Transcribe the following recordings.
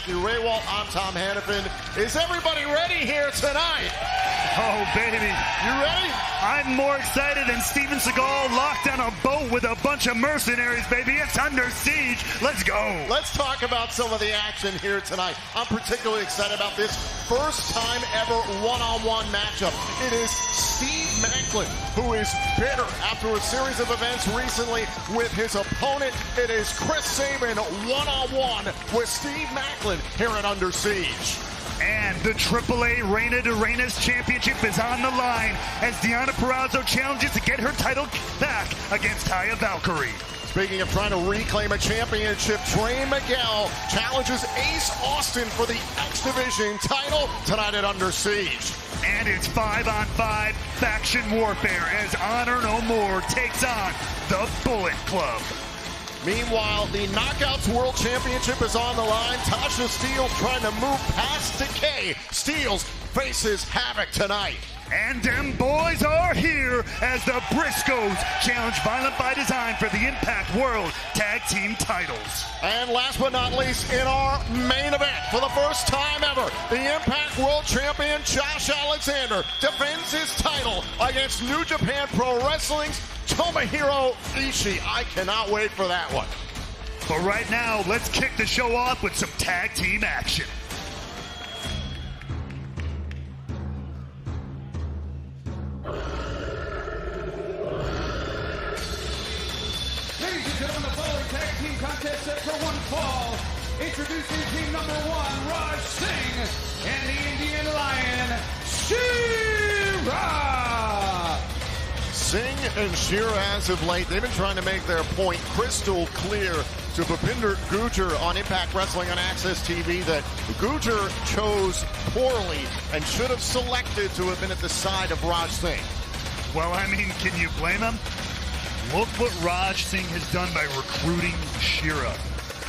Matthew Raywalt. I'm Tom Hannafin. Is everybody ready here tonight? Oh, baby. You ready? I'm more excited than Steven Seagal locked on a boat with a bunch of mercenaries, baby. It's Under Siege. Let's go. Let's talk about some of the action here tonight. I'm particularly excited about this first time ever one-on-one matchup. It is Steve Macklin, who is bitter after a series of events recently with his opponent. It is Chris Sabin one-on-one with Steve Macklin here at Under Siege. And the AAA Reina de Reinas Championship is on the line as Deonna Purrazzo challenges to get her title back against Taya Valkyrie. Speaking of trying to reclaim a championship, Trey Miguel challenges Ace Austin for the X Division title tonight at Under Siege. And it's 5-on-5 faction warfare as Honor No More takes on the Bullet Club. Meanwhile, the Knockouts World Championship is on the line. Tasha Steelz trying to move past Decay. Steelz faces Havoc tonight. And them boys are here as the Briscoes challenge Violent by Design for the Impact World Tag Team titles. And last but not least, in our main event, for the first time ever, the Impact World Champion Josh Alexander defends his title against New Japan Pro Wrestling's Tomohiro Ishii. I cannot wait for that one. But right now, let's kick the show off with some tag team action. Ladies and gentlemen, the following tag team contest set for one fall. Introducing team number one, Raj Singh, and the Indian Lion, Shira. Singh and Shira, as of late, they've been trying to make their point crystal clear to Bhupinder Gujjar on Impact Wrestling on Access TV that Gujjar chose poorly and should have selected to have been at the side of Raj Singh. Well, I mean, can you blame him? Look what Raj Singh has done by recruiting Shira.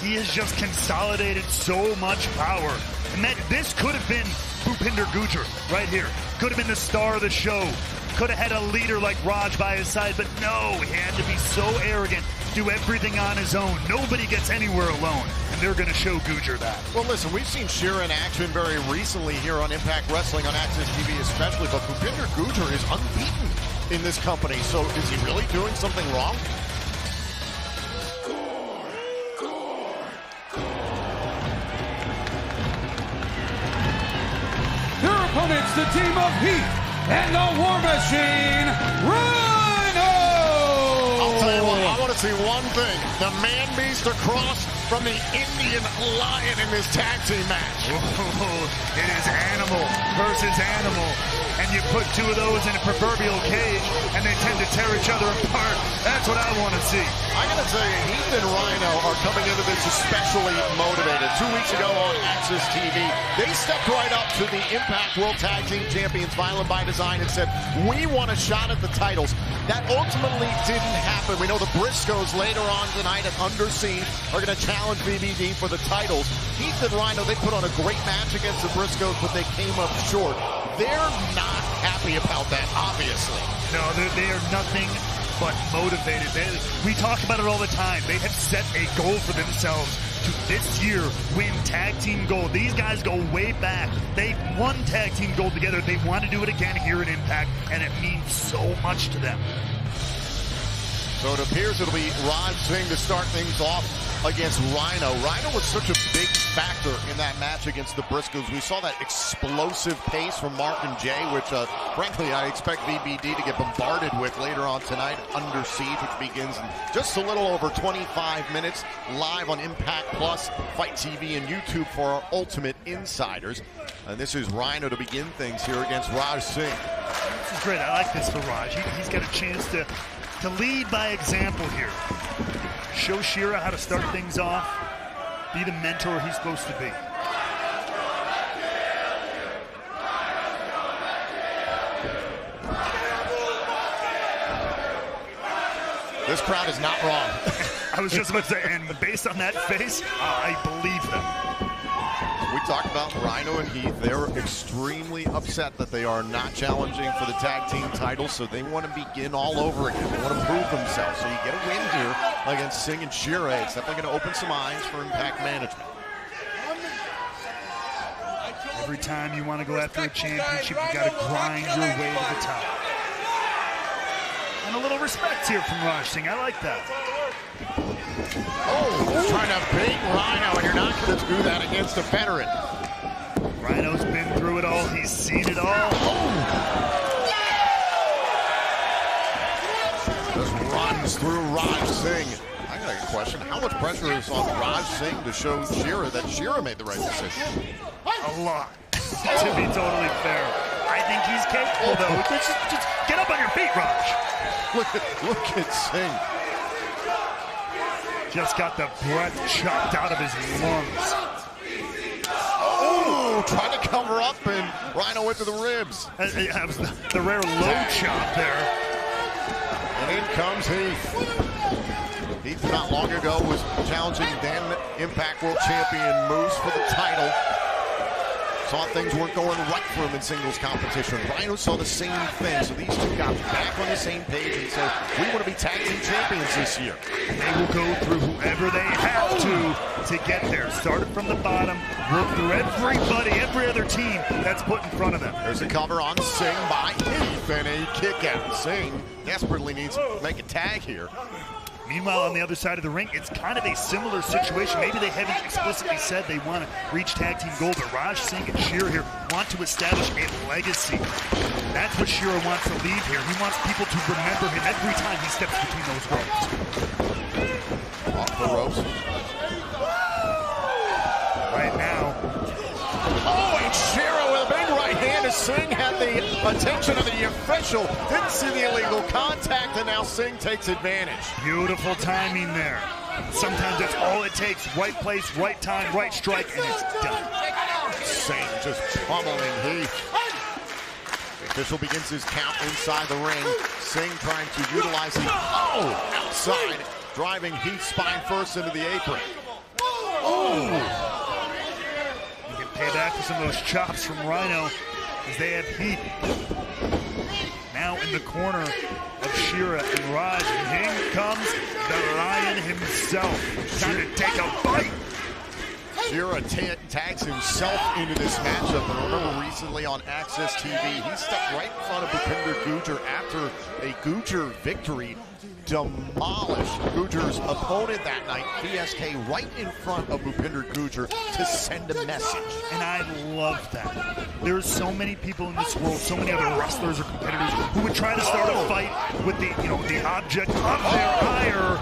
He has just consolidated so much power. And that this could have been Bhupinder Gujjar right here. Could have been the star of the show. Could have had a leader like Raj by his side, but no, he had to be so arrogant, do everything on his own. Nobody gets anywhere alone, and they're going to show Gujjar that. Well, listen, we've seen Shira in action very recently here on Impact Wrestling on Access TV especially, but Bhupinder Gujjar is unbeaten in this company, so is he really doing something wrong? Their opponents, the team of Heath and the War Machine, Rhino! I'll tell you what, I want to see one thing. The man beast across from the Indian Lion in this tag team match. Oh, it is animal versus animal. And you put two of those in a proverbial cage, and they tend to tear each other apart. That's what I want to see. I gotta tell you, Heath and Rhino are coming into this especially motivated. 2 weeks ago on Access TV, they stepped right up to the Impact World Tag Team Champions Violent by Design and said, we want a shot at the titles. That ultimately didn't happen. We know the Briscoes later on tonight at Under Siege are gonna challenge VBD for the titles. Heath and Rhino, they put on a great match against the Briscoes, but they came up short. They're not happy about that, obviously. No, they are nothing but motivated. We talk about it all the time. They have set a goal for themselves to this year win tag team gold. These guys go way back. They've won tag team gold together. They want to do it again here at Impact, and it means so much to them. So it appears it'll be Raj Singh to start things off against Rhino. Rhino was such a big factor in that match against the Briscoes. We saw that explosive pace from Mark and Jay, which frankly I expect VBD to get bombarded with later on tonight, Under Siege, which begins in just a little over 25 minutes, live on Impact Plus, Fight TV, and YouTube for our Ultimate Insiders. And this is Rhino to begin things here against Raj Singh. This is great. I like this for Raj. He's got a chance to lead by example here. Show Shira how to start things off. Be the mentor he's supposed to be. This crowd is not wrong. I was just about to say, and based on that face, I believe them. We talked about Rhino and Heath. They're extremely upset that they are not challenging for the tag team titles, so they want to begin all over again. They want to prove themselves. So you get a win here against Singh and Shira. It's definitely going to open some eyes for Impact management. Every time you want to go after a championship, you got to grind your way to the top. And a little respect here from Raj Singh. I like that. Oh, trying to bait Rhino, and you're not going to do that against a veteran. Rhino's been through it all. He's seen it all. Just runs through Raj Singh. I got a question. How much pressure is on Raj Singh to show Shira that Shira made the right decision? A lot, to be totally fair. I think he's capable, though. Just get up on your feet, Raj. Look at Singh. Just got the breath chopped out of his lungs. Oh, trying to cover up, and Rhino into the ribs. That was the rare low chop there. And in comes Heath. Heath not long ago was challenging then Impact World Champion Moose for the title. Saw things weren't going right for him in singles competition. Rhino saw the same thing, so these two got back on the same page and said, we want to be tag team champions this year. They will go through whoever they have to get there. Started from the bottom, work through everybody, every other team that's put in front of them. There's a cover on Singh by Heath and a kick out. Singh desperately needs to make a tag here. Meanwhile, on the other side of the ring, it's kind of a similar situation. Maybe they haven't explicitly said they want to reach tag team gold, but Raj Singh and Shira here want to establish a legacy. That's what Shira wants to leave here. He wants people to remember him every time he steps between those ropes. Off the ropes. Right now. Oh, and Shira with a big right hand as Singh had the attention of the official. Didn't see the illegal contact, and now Singh takes advantage. Beautiful timing there. Sometimes that's all it takes. Right place, right time, right strike, and it's done. Singh just pummeling Heath. The official begins his count inside the ring. Singh trying to utilize the outside, driving Heath's spine first into the apron. You can pay back for some of those chops from Rhino as they have Heath now in the corner of Shira and Raj. And here comes the Lion himself. Time to take a bite. Shira tags himself into this matchup, and I remember recently on Access TV, he stepped right in front of Bhupinder Gujjar after a Gujjar victory, demolished Gujjar's opponent that night, BSK, right in front of Bhupinder Gujjar to send a message. And I love that. There's so many people in this world, so many other wrestlers or competitors who would try to start a fight with the, the object of their ire.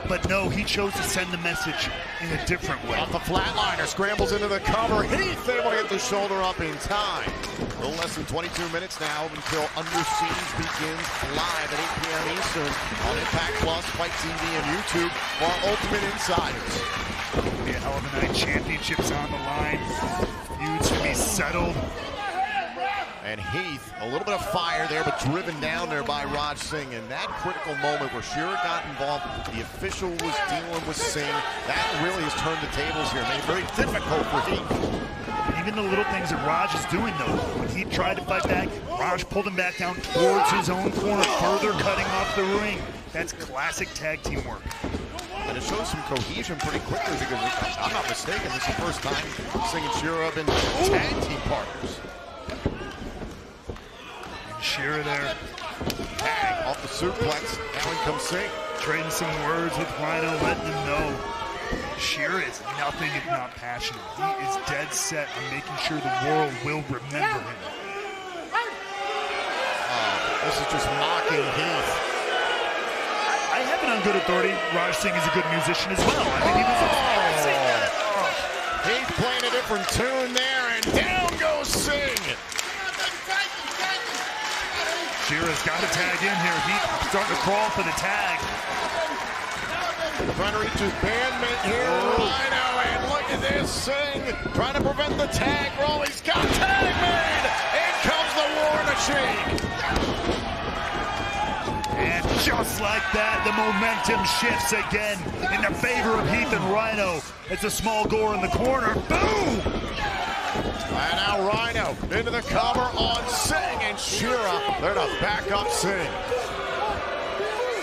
But no, he chose to send the message in a different way. Off the flatliner, scrambles into the cover. Heath able to get the shoulder up in time. A little less than 22 minutes now until Under Siege begins live at 8 p.m. Eastern on Impact Plus, Fight TV, and YouTube for our Ultimate Insiders. The Hell of a Night Championships on the line. Feuds to be settled. And Heath, a little bit of fire there, but driven down there by Raj Singh. And that critical moment where Shira got involved, the official was dealing with Singh. That really has turned the tables here, made it very difficult for Heath. Even the little things that Raj is doing, though. When he tried to fight back, Raj pulled him back down towards his own corner, further cutting off the ring. That's classic tag team work. And it shows some cohesion pretty quickly because, if I'm not mistaken, this is the first time Singh and Shira have been tag team partners. Shira there. Tag off the suplex. Now in comes Singh. Trading some words with Rhino, letting him know Shira is nothing if not passionate. He is dead set on making sure the world will remember him. This is just mocking Heath. I have it on good authority. Raj Singh is a good musician as well. I mean, he was Heath playing a different tune there, and down goes Singh. Shira's got to tag in here. Heath starting to crawl for the tag. Trying to reach his bandmate here, Rhino, and look at this, Singh trying to prevent the tag roll. He's got tag made. In comes the War Machine. And just like that, the momentum shifts again in the favor of Heath and Rhino. It's a small gore in the corner. Boom! And now Rhino into the cover on Singh, and Shira there to back up Singh.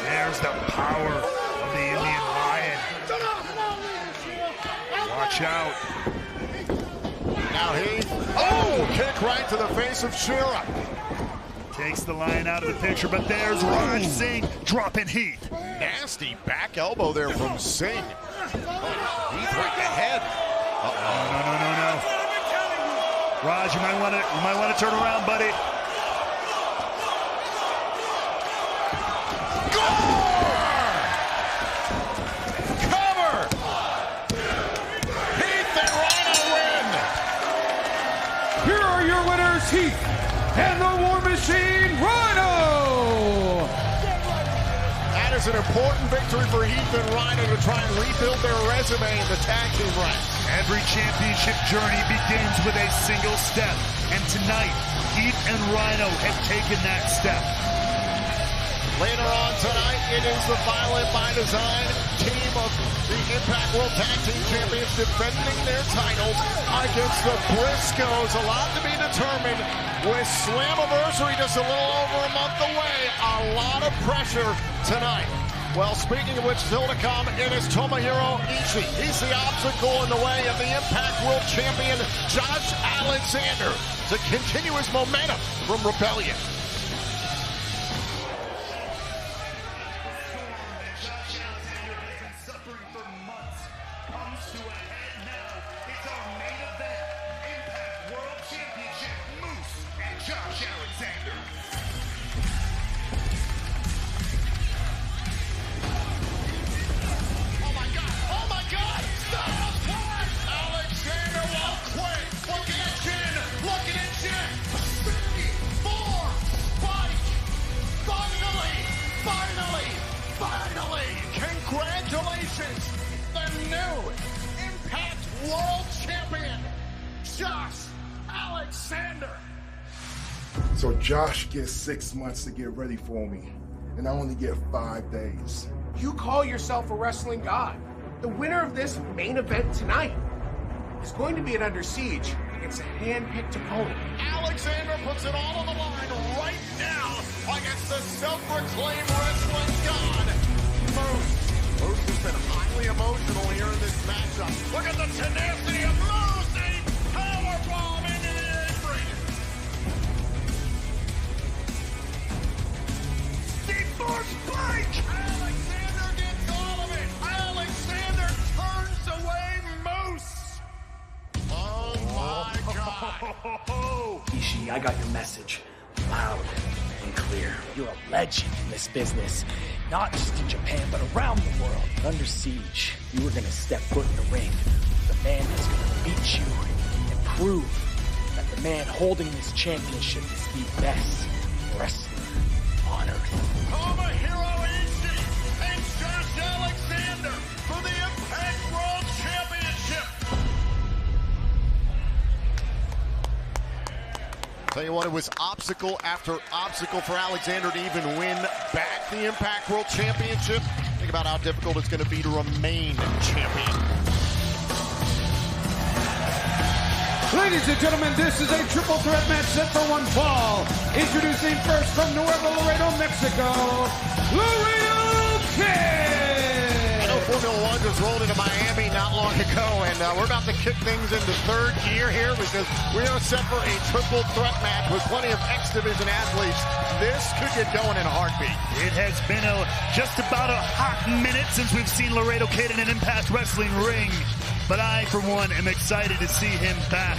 There's the power of the Indian Lion. Watch out. Now Heath. Oh! Oh, kick right to the face of Shira. Takes the Lion out of the picture, but there's Raj Singh dropping heat. Nasty back elbow there from Singh. Heat right the head. No. Raj, you might want to turn around, buddy. Cover! Heath and Rhino win! Here are your winners, Heath and the War Machine, Rhino! That is an important victory for Heath and Rhino to try and rebuild their resume in the tag team ranks. Every championship journey begins with a single step, and tonight, Heath and Rhino have taken that step. Later on tonight, it is the Violent by Design team of the Impact World Tag Team Champions defending their titles against the Briscoes. A lot to be determined with Slammiversary just a little over a month away. A lot of pressure tonight. Well, speaking of which, still to come, it is Tomohiro Ishii. He's the obstacle in the way of the Impact World Champion, Josh Alexander, to continue his momentum from Rebellion. Congratulations, the new Impact World Champion, Josh Alexander. So Josh gets 6 months to get ready for me, and I only get 5 days. You call yourself a wrestling god. The winner of this main event tonight is going to be Under Siege against a hand-picked opponent. Alexander puts it all on the line right now against the self-proclaimed wrestling god, Moose. Moose has been highly emotional here in this matchup. Look at the tenacity of Moose! A powerbomb into the apron! Deep force spike! Alexander gets all of it! Alexander turns away Moose! Oh my God! Ishii, I got your message. Loud and clear. You're a legend in this business. Not just in Japan, but around the world. Under Siege, you were going to step foot in the ring. The man that's going to beat you and prove that the man holding this championship is the best wrestler on earth. Tomohiro Ishii and Josh Alexander for the Impact World Championship. Tell you what, it was obstacle after obstacle for Alexander to even win back the Impact World Championship. Think about how difficult it's going to be to remain champion. Ladies and gentlemen, this is a triple threat match set for one fall. Introducing first from Nuevo Laredo, Mexico, Laredo Kid! I know Formula One just rolled into Miami not long ago, and we're about to kick things into third gear here because we are set for a triple threat match with plenty of X Division athletes. This could get going in a heartbeat. It has been just about a hot minute since we've seen Laredo Kid in an Impact Wrestling ring. But I, for one, am excited to see him back.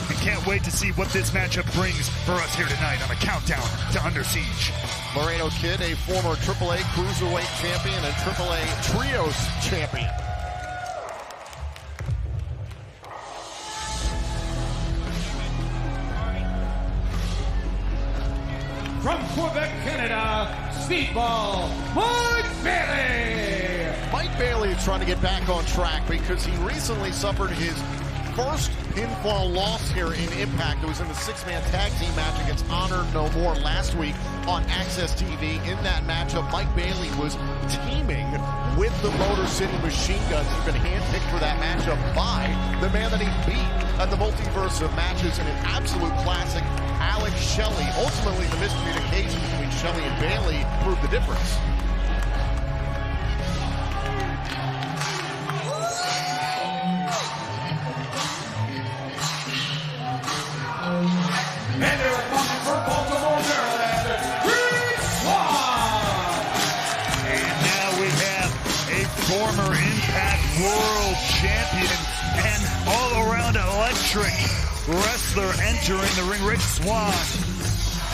And can't wait to see what this matchup brings for us here tonight on a countdown to Under Siege. Laredo Kid, a former AAA Cruiserweight champion and AAA Trios champion. From Quebec, Canada, Speedball, Mike Bailey! Mike Bailey is trying to get back on track because he recently suffered his first pinfall loss here in Impact. It was in the six-man tag team match against Honor No More last week on Access TV. In that matchup, Mike Bailey was teaming with the Motor City Machine Guns. He's been handpicked for that matchup by the man that he beat at the Multiverse of Matches in an absolute classic, Alex Shelley. Ultimately, the miscommunication between Shelley and Bailey proved the difference. and their opponent from Baltimore, Maryland, Rich Swann. And now we have a former Impact World Champion and all-around electric wrestler entering the ring. Rich Swann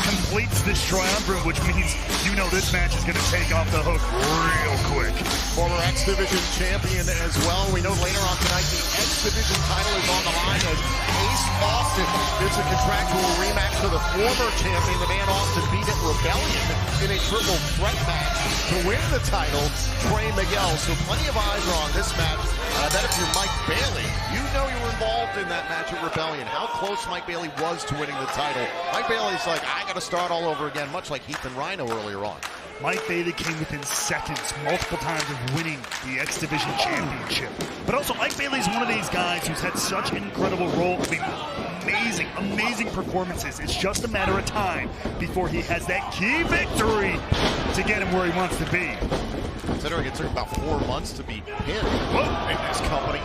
completes this triumvirate, which means you know this match is going to take off the hook real quick. Former X Division champion as well. We know later on tonight the X Division title is on the line as Ace Austin gets a contractual rematch to the former champion, the man Austin beat at Rebellion in a triple threat match to win the title, Trey Miguel. So plenty of eyes are on this match. I bet if you're Mike Bailey, you know you were involved in that match at Rebellion. How close Mike Bailey was to winning the title. Mike Bailey's like, I got to start all over again, much like Heath and Rhino earlier on. Mike Bailey came within seconds multiple times of winning the X Division championship. But also Mike Bailey's one of these guys who's had such an incredible role. I mean, amazing performances. It's just a matter of time before he has that key victory to get him where he wants to be. Considering it took about 4 months to be pinned in this company.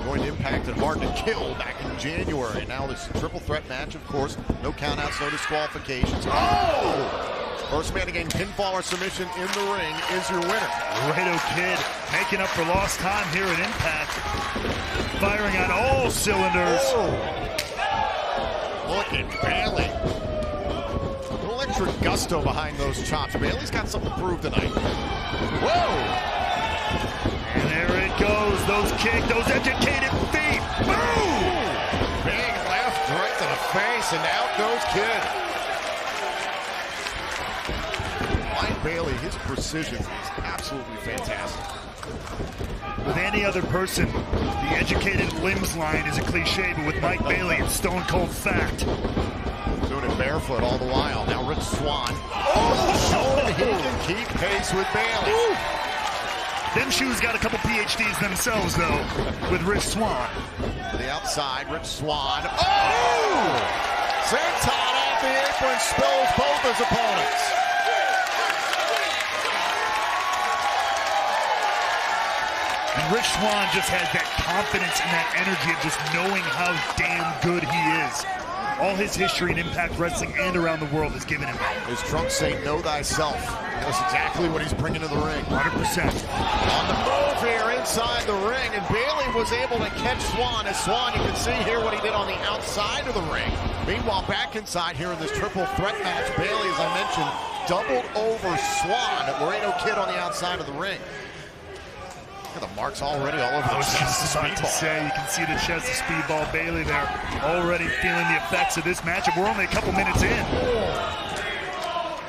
Going to Impact and Hard to Kill back in January. And now this triple threat match, of course. No countouts, no disqualifications. Oh! First man to gain pinfall or submission in the ring is your winner. Rhino Kid making up for lost time here at Impact. Firing on all cylinders. Oh. Look at Bailey. Electric gusto behind those chops. Bailey's got something to prove tonight. Whoa! And there it goes. Those kicks, those educated feet. Boom! Big left, right to the face, and out goes Kid. Mike Bailey, his precision is absolutely fantastic. With any other person, the educated limbs line is a cliche, but with Mike Bailey, it's stone cold fact. Doing it barefoot all the while. Now Rich Swann. Oh, showing he can keep pace with Bailey. Ooh. Them shoes got a couple PhDs themselves, though, with Rich Swann. To the outside, Rich Swann. Oh! Senton off the apron, spills both his opponents. And Rich Swann just has that confidence and that energy of just knowing how damn good he is. All his history in Impact Wrestling and around the world has given him. His trunks say, know thyself. That's exactly what he's bringing to the ring. 100%. On the move here inside the ring, and Bailey was able to catch Swann. As Swann, you can see here what he did on the outside of the ring. Meanwhile, back inside here in this triple threat match, Bailey, as I mentioned, doubled over Swann. Rhino Kid on the outside of the ring. Look at the marks already all over the chest. I was about to say, you can see the chest of Speedball Bailey there, already feeling the effects of this matchup. We're only a couple minutes in.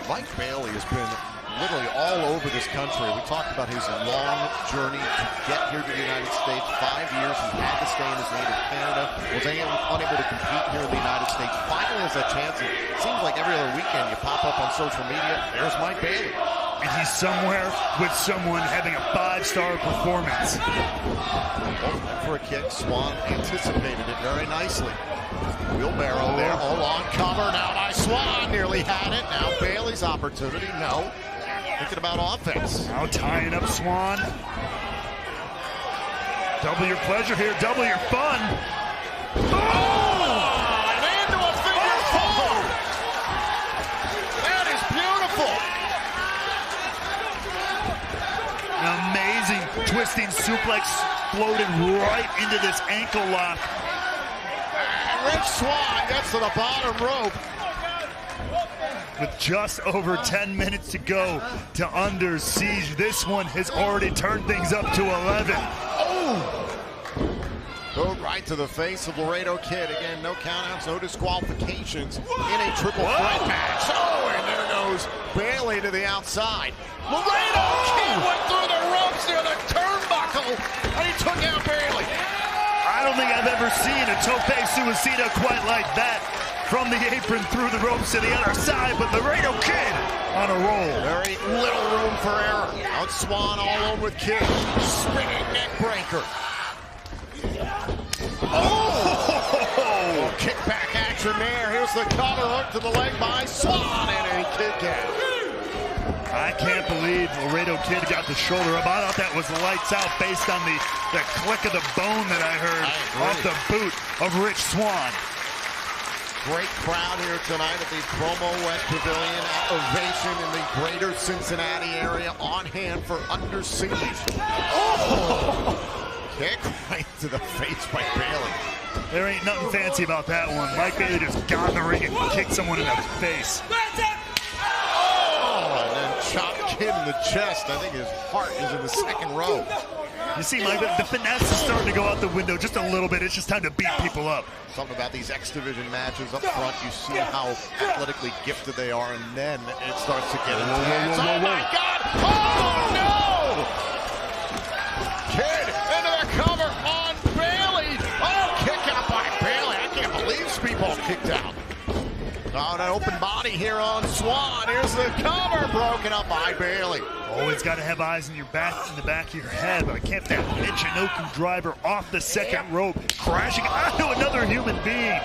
Mike Bailey has been literally all over this country. We talked about his long journey to get here to the United States. 5 years he had to stay in his native Canada, was unable to compete here in the United States. Finally has that chance. It seems like every other weekend you pop up on social media, there's Mike Bailey. And he's somewhere with someone having a 5-star performance. Oh, for a kick, Swann anticipated it very nicely. Wheelbarrow there, all on cover now by Swann, nearly had it. Now Bailey's opportunity, no. Thinking about offense. Now tying up Swann. Double your pleasure here, double your fun. Oh! And into a figure four! That is beautiful! An amazing twisting suplex floated right into this ankle lock. And Rich Swann gets to the bottom rope. With just over 10 minutes to go to Under Siege, this one has already turned things up to 11. Oh! Go right to the face of Laredo Kid. Again, no countouts, no disqualifications in a triple threat match. Oh, and there goes Bailey to the outside. Laredo Kid went through the ropes near the turnbuckle, and he took out Bailey. I don't think I've ever seen a tope suicida quite like that. From the apron through the ropes to the other side, but Laredo Kid on a roll. Very little room for error. Out Swann all alone with Kid. Spinning neck breaker. Oh! Kickback action there. Here's the cover hook to the leg by Swann and a Kid catch. I can't believe Laredo Kid got the shoulder up. I thought that was lights out based on the click of the bone that I heard off the boot of Rich Swann. Great crowd here tonight at the Promo West Pavilion. Ovation in the greater Cincinnati area on hand for Under Siege. Oh! Kick right to the face by Bailey. There ain't nothing fancy about that one. Mike Bailey just got in the ring and kicked someone in the face. Oh, and then chopped Kid in the chest. I think his heart is in the second row. You see, Mike, the finesse is starting to go out the window just a little bit. It's just time to beat people up. Something about these X Division matches up front, you see how athletically gifted they are, and then it starts to get intense. Oh my God! Oh no! Kid into the cover on Bailey. Oh, kick out by Bailey. I can't believe Speedball kicked out. On an open body here on Swann. Here's the cover, broken up by Bailey. Always got to have eyes in your back, in the back of your head. But I kept that Michinoku driver off the second rope, crashing onto another human being.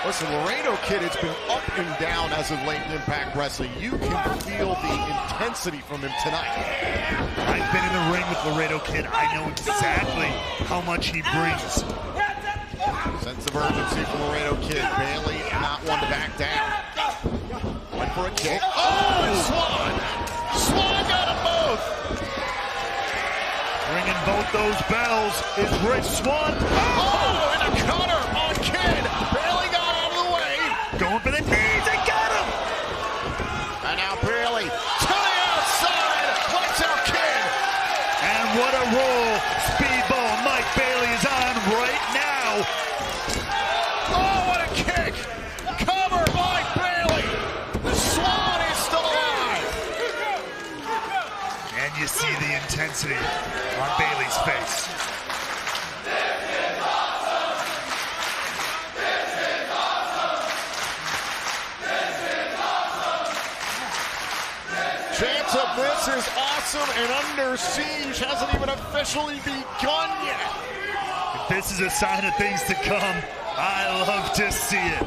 Listen, Rhino Kid, it's been up and down as of late in Impact Wrestling. You can feel the intensity from him tonight. I've been in the ring with Laredo Kid. I know exactly how much he brings. Sense of urgency from Laredo Kid. Bailey not one to back down. Went for a kick. Oh, Swann! Swann got them both! Ringing both those bells is Rich Swann. Oh, and a cutter on Kid. Bailey got out of the way. Going for the knees, they got him! And now Bailey to the outside. Lights out Kid. And what a roll Speedball Mike Bailey is on right now. Oh, what a kick! Cover by Bailey. Swann is still alive. And you see the intensity on Bailey's face. Chance of this is awesome, and Under Siege hasn't even officially begun yet. If this is a sign of things to come, I love to see it.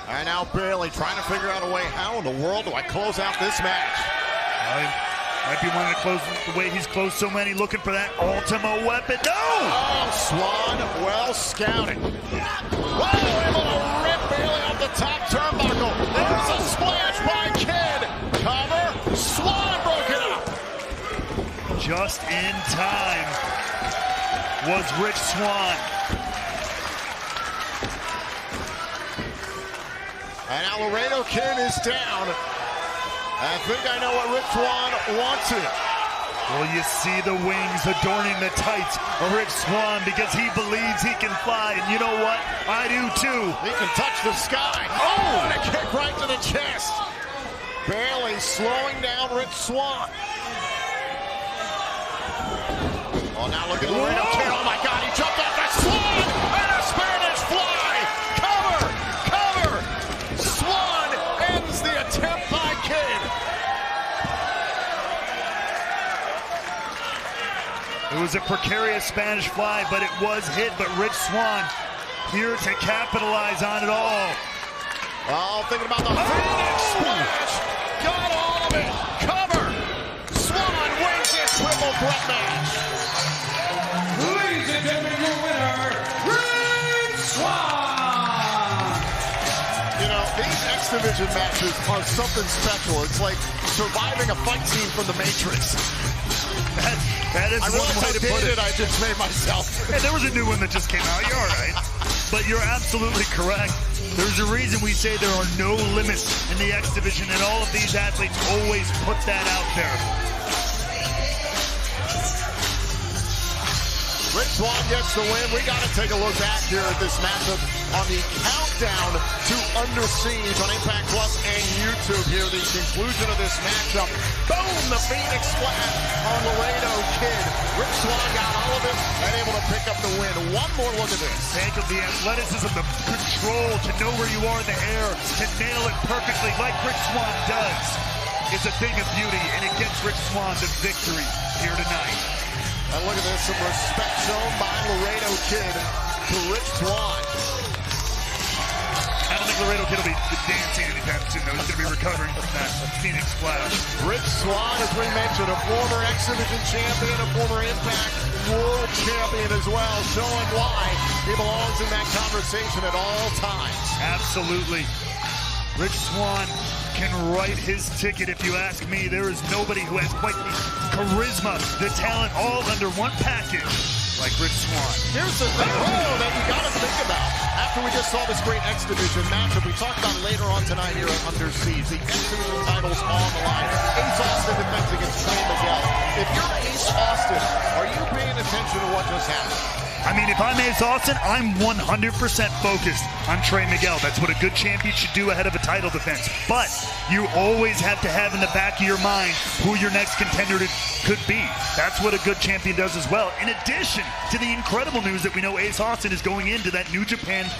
And now Bailey trying to figure out a way. How in the world do I close out this match? Might be wanting to close the way he's closed so many, looking for that ultimate weapon. No! Oh, Swann, well scouted. Whoa, able to rip Bailey off the top turnbuckle. There's a splash by Kid. Cover, Swann broke it up. Just in time was Rich Swann. And now Laredo Kid is down. I think I know what Rich Swann wants here. Well, you see the wings adorning the tights of Rich Swann because he believes he can fly. And you know what? I do too. He can touch the sky. Oh, and a kick right to the chest. Bailey slowing down Rich Swann. Oh, now look at Laredo Kid. Oh my God, he jumped off that Swann and a Spanish fly. Cover, cover. Swann ends the attempt by Kid. It was a precarious Spanish fly, but it was hit. But Rich Swann here to capitalize on it all. Oh, thinking about the Phoenix splash. Got all of it. Cover. Swann wins this triple threat match. Ladies and gentlemen, your winner, Rich Swann! You know, these X Division matches are something special. It's like surviving a fight scene from The Matrix. That is I one realize way how to put dated it. I just made myself. Hey, there was a new one that just came out. You're all right. But you're absolutely correct. There's a reason we say there are no limits in the X Division, and all of these athletes always put that out there. Rich Swann gets the win. We got to take a look back here at this matchup on the countdown to Under Siege on Impact Plus and YouTube here. The conclusion of this matchup. Boom! The Phoenix splash on Laredo Kid. Rich Swann got all of it and able to pick up the win. One more look at this. Think of the athleticism, the control to know where you are in the air, to nail it perfectly like Rich Swann does. It's a thing of beauty, and it gets Rich Swann the victory here tonight. And look at this, some respect shown by Laredo Kid to Rich Swann. I don't think Laredo Kid will be dancing anytime soon, though. He's going to be recovering from that Phoenix splash. Rich Swann, as we mentioned, a former X Division champion, a former Impact World Champion as well, showing why He belongs in that conversation at all times. Absolutely. Rich Swann can write his ticket, if you ask me. There is nobody who has quite the charisma, the talent, all under one package like Rich Swann. Here's the thing that you got to think about. After we just saw this great X Division matchup, we talked about later on tonight here at Under Siege. The X Division titles on the line. Ace Austin defends against Trey Miguel. If you're Ace Austin, are you paying attention to what just happened? I mean, if I'm Ace Austin, I'm 100% focused on Trey Miguel. That's what a good champion should do ahead of a title defense. But you always have to have in the back of your mind who your next contender could be. That's what a good champion does as well. In addition to the incredible news that we know Ace Austin is going into that New Japan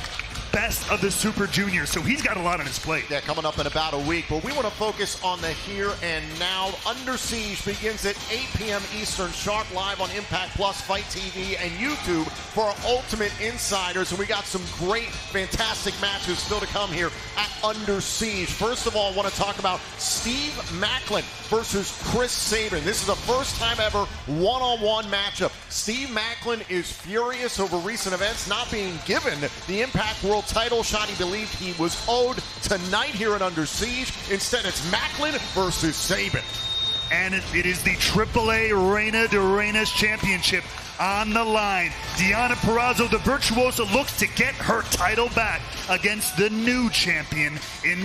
Best of the Super Juniors, so he's got a lot on his plate. Yeah, coming up in about a week, but we want to focus on the here and now. Under Siege begins at 8 p.m. Eastern, sharp live on Impact Plus, Fight TV, and YouTube for our Ultimate Insiders, and we got some great, fantastic matches still to come here at Under Siege. First of all, I want to talk about Steve Macklin versus Chris Sabin. This is a first-time ever one-on-one matchup. Steve Macklin is furious over recent events not being given the Impact World title shot he believed he was owed tonight here at Under Siege. Instead, it's Macklin versus Sabin. And it is the AAA Reina de Reinas Championship on the line. Deonna Purrazzo, the virtuoso, looks to get her title back against the new champion,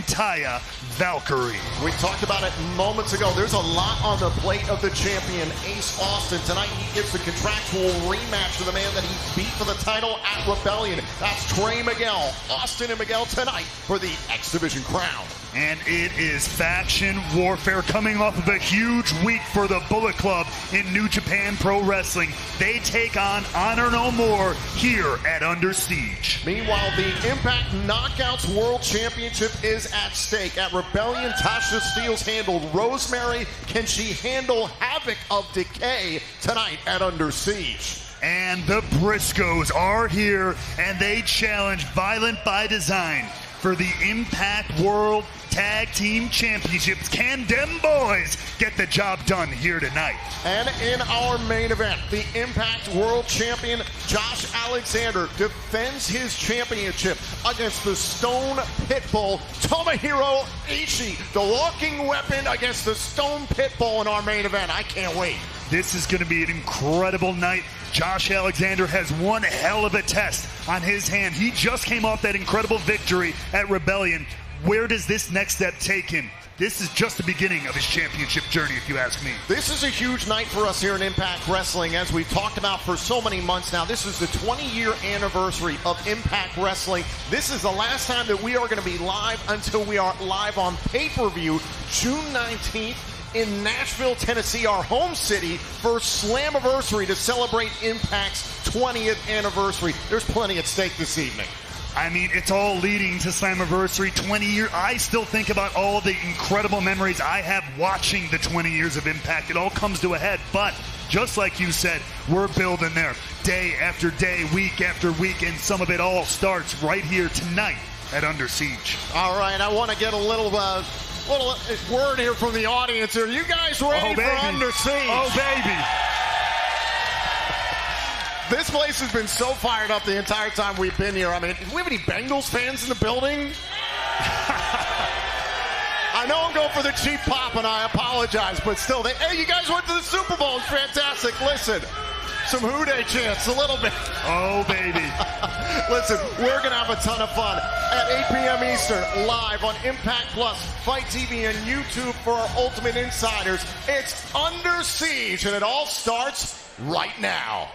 Taya Valkyrie. We talked about it moments ago. There's a lot on the plate of the champion, Ace Austin. Tonight he gives the contractual rematch to the man that he beat for the title at Rebellion. That's Trey Miguel. Austin and Miguel tonight for the X Division crown. And it is faction warfare coming off of a huge week for the Bullet Club in New Japan Pro Wrestling. They take on Honor No More here at Under Siege. Meanwhile, the Impact Knockouts World Championship is at stake. At Rebellion, Tasha Steelz handled Rosemary. Can she handle Havoc of Decay tonight at Under Siege? And the Briscoes are here, and they challenge Violent by Design for the Impact World Tag Team Championships. Can them boys get the job done here tonight? And in our main event, the Impact World Champion Josh Alexander defends his championship against the Stone Pitbull Tomohiro Ishii. The walking weapon against the Stone Pitbull in our main event. I can't wait. This is going to be an incredible night. Josh Alexander has one hell of a test on his hand. He just came off that incredible victory at Rebellion. Where does this next step take him? This is just the beginning of his championship journey, if you ask me. This is a huge night for us here in Impact Wrestling, as we've talked about for so many months now. This is the 20-year anniversary of Impact Wrestling. This is the last time that we are going to be live until we are live on pay-per-view June 19th. In Nashville, Tennessee, our home city, for Slammiversary to celebrate Impact's 20th anniversary. There's plenty at stake this evening. I mean, it's all leading to Slammiversary 20 years. I still think about all the incredible memories I have watching the 20 years of Impact. It all comes to a head, but just like you said, we're building there day after day, week after week, and some of it all starts right here tonight at Under Siege. All right, I want to get a little word here from the audience. Are you guys ready for Under Siege? Oh, baby. This place has been so fired up the entire time we've been here. I mean, do we have any Bengals fans in the building? I know I'm going for the cheap pop, and I apologize, but still, hey, you guys went to the Super Bowl. It's fantastic. Listen, some Houday chants a little bit. Oh, baby. Listen, we're going to have a ton of fun at 8 p.m. Eastern, live on Impact Plus, Fight TV, and YouTube for our Ultimate Insiders. It's Under Siege, and it all starts right now.